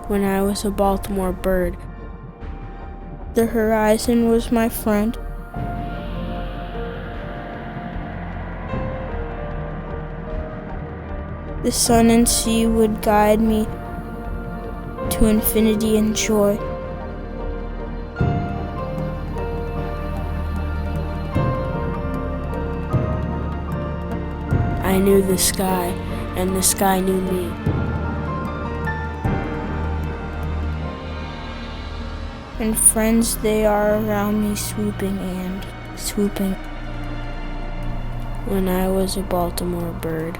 when I was a Baltimore bird. The horizon was my friend. The sun and sea would guide me to infinity and joy. I knew the sky, and the sky knew me. And friends they are around me swooping and swooping when I was a Baltimore bird.